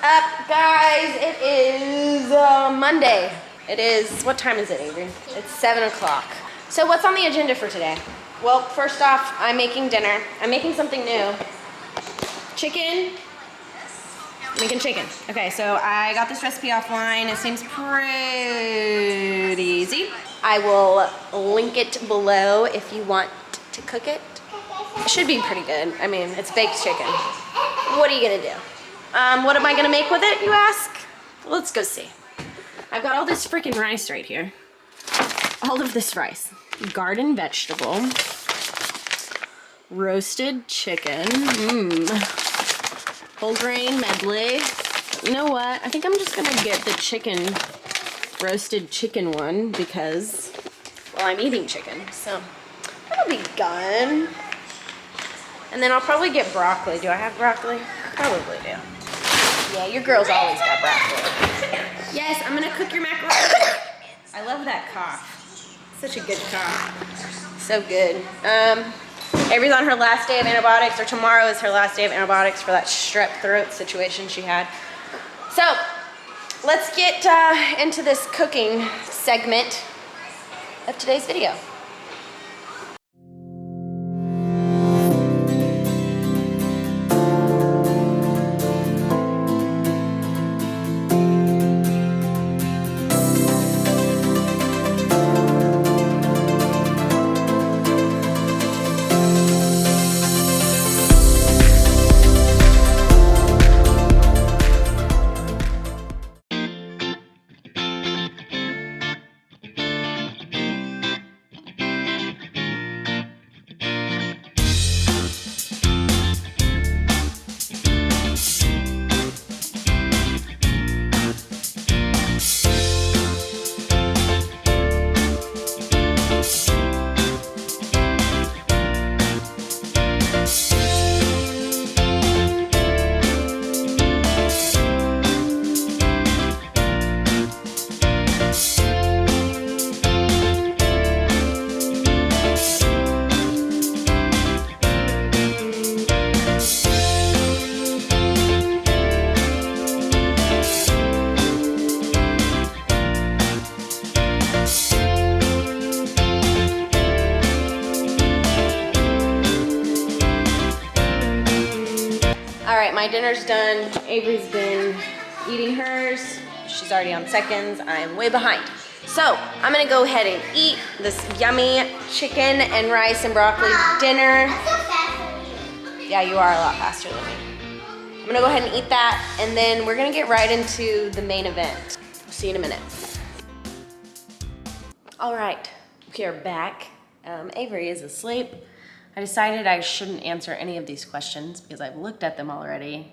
up, guys? It is Monday. It is, what time is it, Avery? It's 7 o'clock. So what's on the agenda for today? Well, first off, I'm making dinner. I'm making something new. Chicken. Making chicken. Okay, so I got this recipe offline. It seems pretty easy. I will link it below if you want to cook it. It should be pretty good. I mean, it's baked chicken. What are you gonna do? What am I gonna make with it, you ask? Let's go see. I've got all this freaking rice right here. All of this rice. Garden vegetable. Roasted chicken. Whole grain medley. You know what? I think I'm just gonna get the chicken, roasted chicken one because, well, I'm eating chicken, so that'll be good. And then I'll probably get broccoli. Do I have broccoli? Probably do. Yeah, your girl's always got broccoli. Yes, I'm gonna cook your macaroni. I love that cough. Such a good cough. So good. Avery's on her last day of antibiotics, or tomorrow is her last day of antibiotics for that strep throat situation she had. So, let's get into this cooking segment of today's video. My dinner's done. Avery's been eating hers. She's already on seconds. I'm way behind. So I'm gonna go ahead and eat this yummy chicken and rice and broccoli dinner. Yeah, you are a lot faster than me. I'm gonna go ahead and eat that, and then we're gonna get right into the main event. See you in a minute. All right, we are back. Avery is asleep. I decided I shouldn't answer any of these questions because I've looked at them already.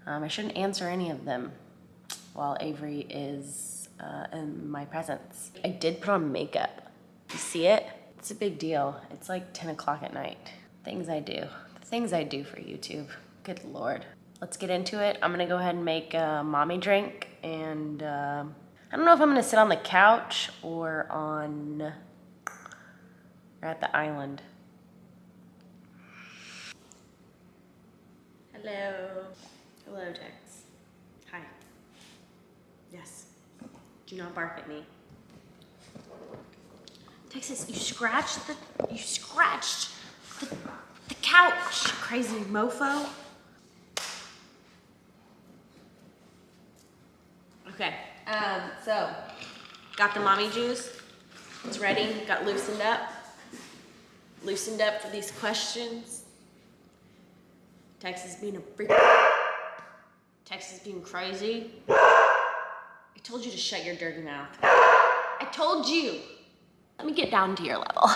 I shouldn't answer any of them while Avery is in my presence. I did put on makeup. You see it? It's a big deal. It's like 10 o'clock at night. Things I do. The things I do for YouTube. Good Lord. Let's get into it. I'm gonna go ahead and make a mommy drink, and I don't know if I'm gonna sit on the couch or at the island. Hello. Hello, Tex. Hi. Yes. Do not bark at me. Texas, you scratched the couch, crazy mofo. Okay, so got the mommy juice. It's ready, got loosened up for these questions. Texas being a freak. Texas being crazy. I told you to shut your dirty mouth. I told you. Let me get down to your level.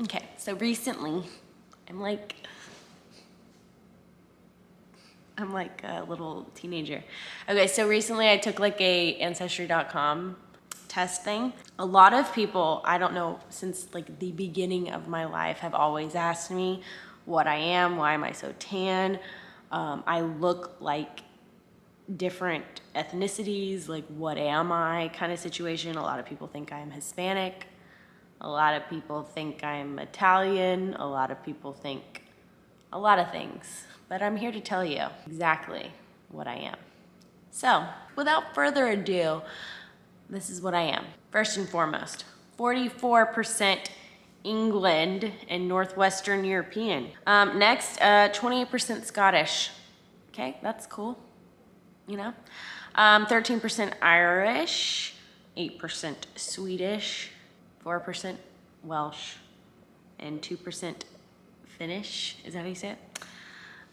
Okay, so recently, I'm like a little teenager. Okay, so recently I took like a Ancestry.com test thing. A lot of people, I don't know, since like the beginning of my life have always asked me what I am, why am I so tan? I look like different ethnicities, like what am I kind of situation. A lot of people think I'm Hispanic. A lot of people think I'm Italian. A lot of people think a lot of things. But I'm here to tell you exactly what I am. So, without further ado, this is what I am. First and foremost, 44% England and Northwestern European. Next, 28% Scottish. Okay, that's cool, you know. 13% Irish, 8% Swedish, 4% Welsh, and 2% Finnish. Is that how you say it?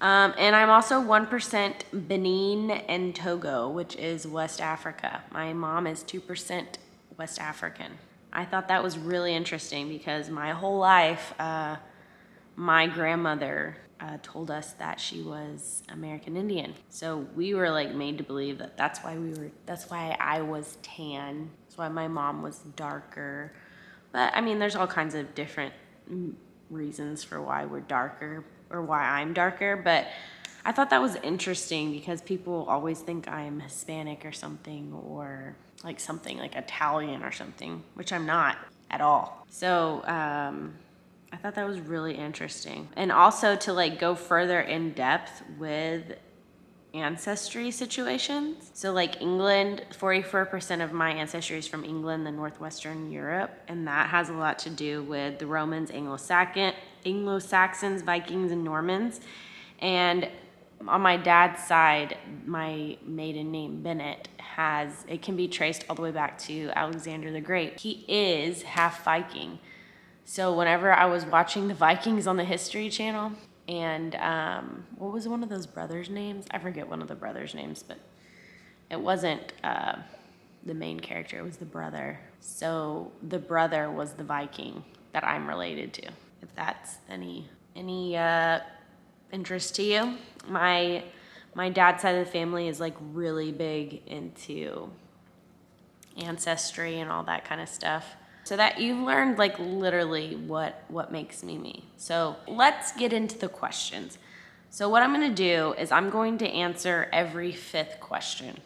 And I'm also 1% Benin and Togo, which is West Africa. My mom is 2% West African. I thought that was really interesting because my whole life, my grandmother told us that she was American Indian. So we were like made to believe that that's why I was tan. That's why my mom was darker. But I mean, there's all kinds of different reasons for why we're darker or why I'm darker. But I thought that was interesting because people always think I'm Hispanic or something, or like something like Italian or something, which I'm not at all. So I thought that was really interesting. And also to like go further in depth with ancestry situations. So like England, 44% of my ancestry is from England, the Northwestern Europe, and that has a lot to do with the Romans, Anglo-Saxons, Vikings, and Normans. And on my dad's side, my maiden name, Bennett, it can be traced all the way back to Alexander the Great. He is half Viking. So whenever I was watching the Vikings on the History Channel, and what was one of those brothers' names? I forget one of the brothers' names, but it wasn't the main character, it was the brother. So the brother was the Viking that I'm related to, if that's any interest to you. My dad's side of the family is like really big into ancestry and all that kind of stuff. So that you've learned like literally what makes me me. So let's get into the questions. So what I'm gonna do is I'm going to answer every 5th question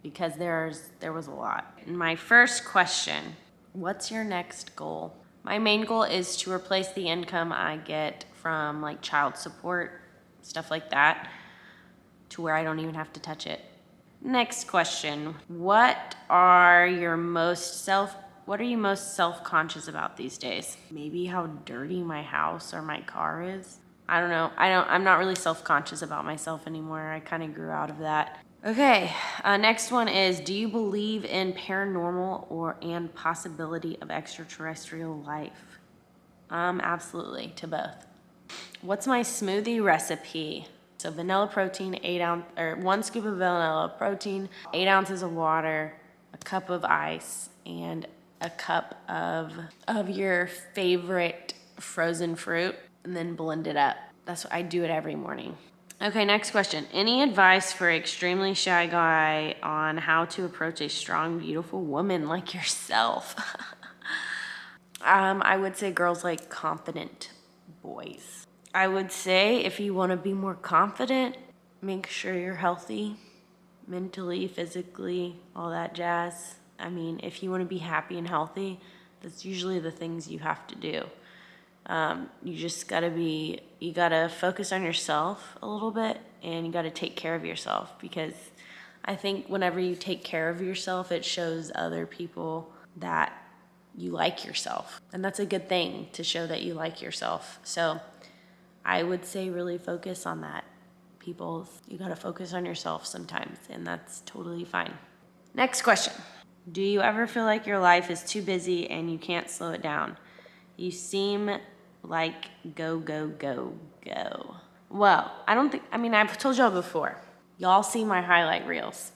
because there was a lot. My first question, what's your next goal? My main goal is to replace the income I get from like child support, stuff like that, to where I don't even have to touch it. Next question, what are you most self-conscious about these days? Maybe how dirty my house or my car is. I don't know. I'm not really self-conscious about myself anymore. I kind of grew out of that. Okay, next one is, do you believe in paranormal and possibility of extraterrestrial life? Absolutely, to both. What's my smoothie recipe? So vanilla protein, 1 scoop of vanilla protein, 8 ounces of water, a cup of ice, and a cup of your favorite frozen fruit, and then blend it up. That's what I do it every morning. Okay, next question. Any advice for an extremely shy guy on how to approach a strong, beautiful woman like yourself? I would say girls like confident boys. I would say if you want to be more confident, make sure you're healthy, mentally, physically, all that jazz. I mean, if you want to be happy and healthy, that's usually the things you have to do. You just you gotta focus on yourself a little bit, and you gotta take care of yourself, because I think whenever you take care of yourself, it shows other people that you like yourself. And that's a good thing, to show that you like yourself. So I would say really focus on that. You gotta focus on yourself sometimes, and that's totally fine. Next question. Do you ever feel like your life is too busy and you can't slow it down? You seem like go, go, go, go. Well, I've told y'all before. Y'all see my highlight reels.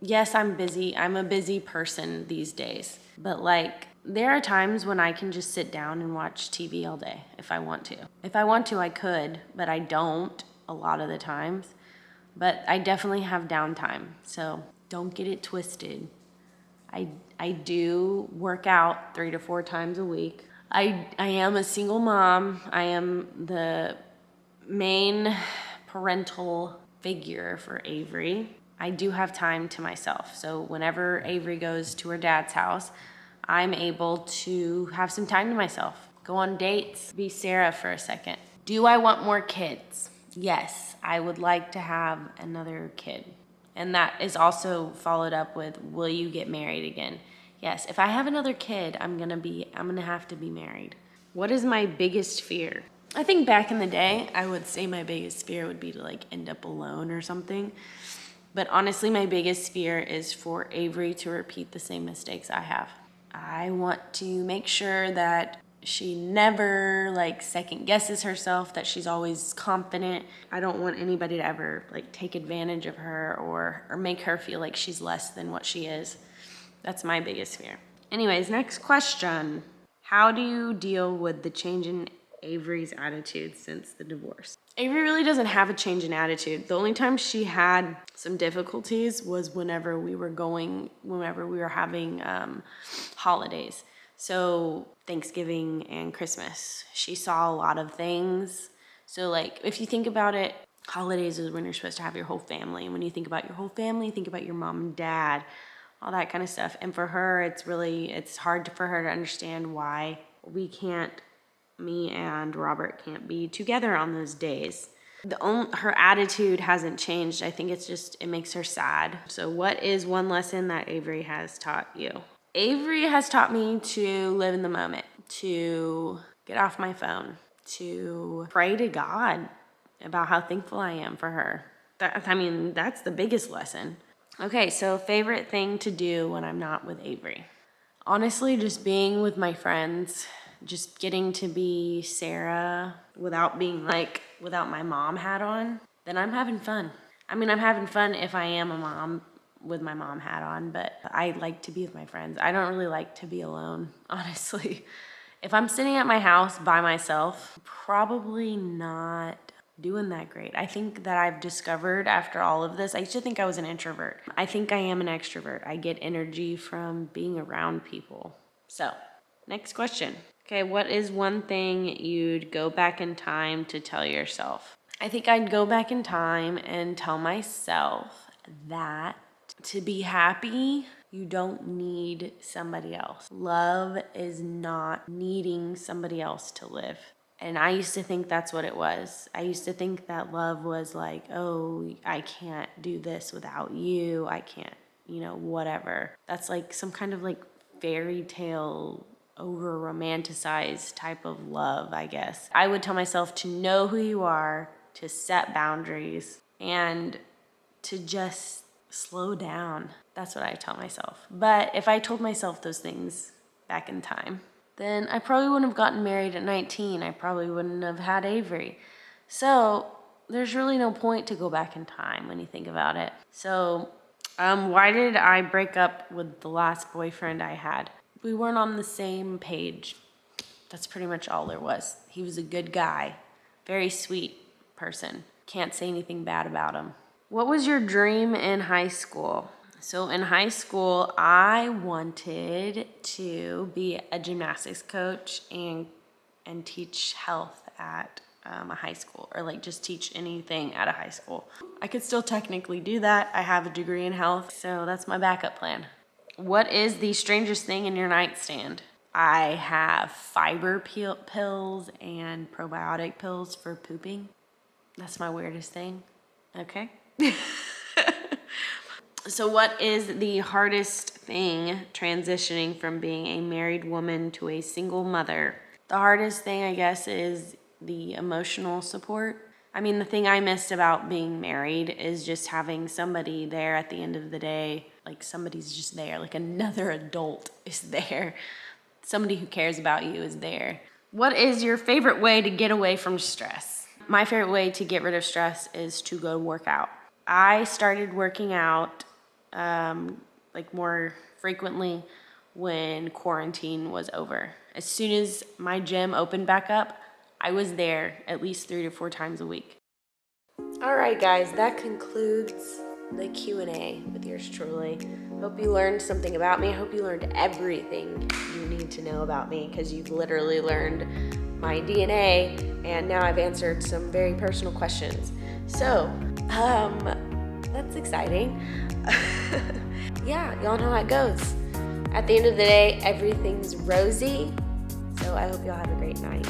Yes, I'm busy. I'm a busy person these days. But like, there are times when I can just sit down and watch TV all day if I want to. If I want to, I could, but I don't a lot of the times. But I definitely have downtime, so don't get it twisted. I do work out 3 to 4 times a week. I am a single mom. I am the main parental figure for Avery. I do have time to myself. So whenever Avery goes to her dad's house, I'm able to have some time to myself. Go on dates, be Sarah for a second. Do I want more kids? Yes, I would like to have another kid. And that is also followed up with, will you get married again? Yes, if I have another kid, I'm gonna have to be married. What is my biggest fear? I think back in the day, I would say my biggest fear would be to like end up alone or something. But honestly, my biggest fear is for Avery to repeat the same mistakes I have. I want to make sure that she never like second guesses herself, that she's always confident. I don't want anybody to ever like take advantage of her or make her feel like she's less than what she is. That's my biggest fear. Anyways, next question. How do you deal with the change in Avery's attitude since the divorce? Avery really doesn't have a change in attitude. The only time she had some difficulties was whenever we were having holidays. So Thanksgiving and Christmas. She saw a lot of things. So like, if you think about it, holidays is when you're supposed to have your whole family. And when you think about your whole family, think about your mom and dad, all that kind of stuff. And for her, it's hard for her to understand why me and Robert can't be together on those days. Her attitude hasn't changed. I think it makes her sad. So what is one lesson that Avery has taught you? Avery has taught me to live in the moment, to get off my phone, to pray to God about how thankful I am for her. That's the biggest lesson. Okay, so favorite thing to do when I'm not with Avery. Honestly, just being with my friends, just getting to be Sarah without my mom hat on, then I'm having fun. I'm having fun if I am a mom with my mom hat on, but I like to be with my friends. I don't really like to be alone, honestly. If I'm sitting at my house by myself, probably not doing that great. I think that I've discovered after all of this, I used to think I was an introvert. I think I am an extrovert. I get energy from being around people. So, next question. Okay, what is one thing you'd go back in time to tell yourself? I think I'd go back in time and tell myself that to be happy, you don't need somebody else. Love is not needing somebody else to live. And I used to think that's what it was. I used to think that love was like, oh, I can't do this without you. I can't, whatever. That's like some kind of like fairy tale, over romanticized type of love, I guess. I would tell myself to know who you are, to set boundaries, and to just slow down. That's what I tell myself. But if I told myself those things back in time, then I probably wouldn't have gotten married at 19. I probably wouldn't have had Avery. So there's really no point to go back in time when you think about it. So why did I break up with the last boyfriend I had? We weren't on the same page. That's pretty much all there was. He was a good guy, very sweet person. Can't say anything bad about him. What was your dream in high school? So in high school, I wanted to be a gymnastics coach and teach health at a high school, or like just teach anything at a high school. I could still technically do that. I have a degree in health, so that's my backup plan. What is the strangest thing in your nightstand? I have fiber pills and probiotic pills for pooping. That's my weirdest thing. Okay. So what is the hardest thing transitioning from being a married woman to a single mother? The hardest thing, I guess, is the emotional support. The thing I missed about being married is just having somebody there at the end of the day. Like somebody's just there, like another adult is there. Somebody who cares about you is there. What is your favorite way to get away from stress? My favorite way to get rid of stress is to go work out. I started working out more frequently when quarantine was over. As soon as my gym opened back up, I was there at least 3 to 4 times a week. All right, guys, that concludes the Q&A with yours truly. Hope you learned something about me. I hope you learned everything you need to know about me, because you've literally learned my DNA, and now I've answered some very personal questions. So, that's exciting. Yeah, y'all know how it goes. At the end of the day, everything's rosy. So I hope y'all have a great night.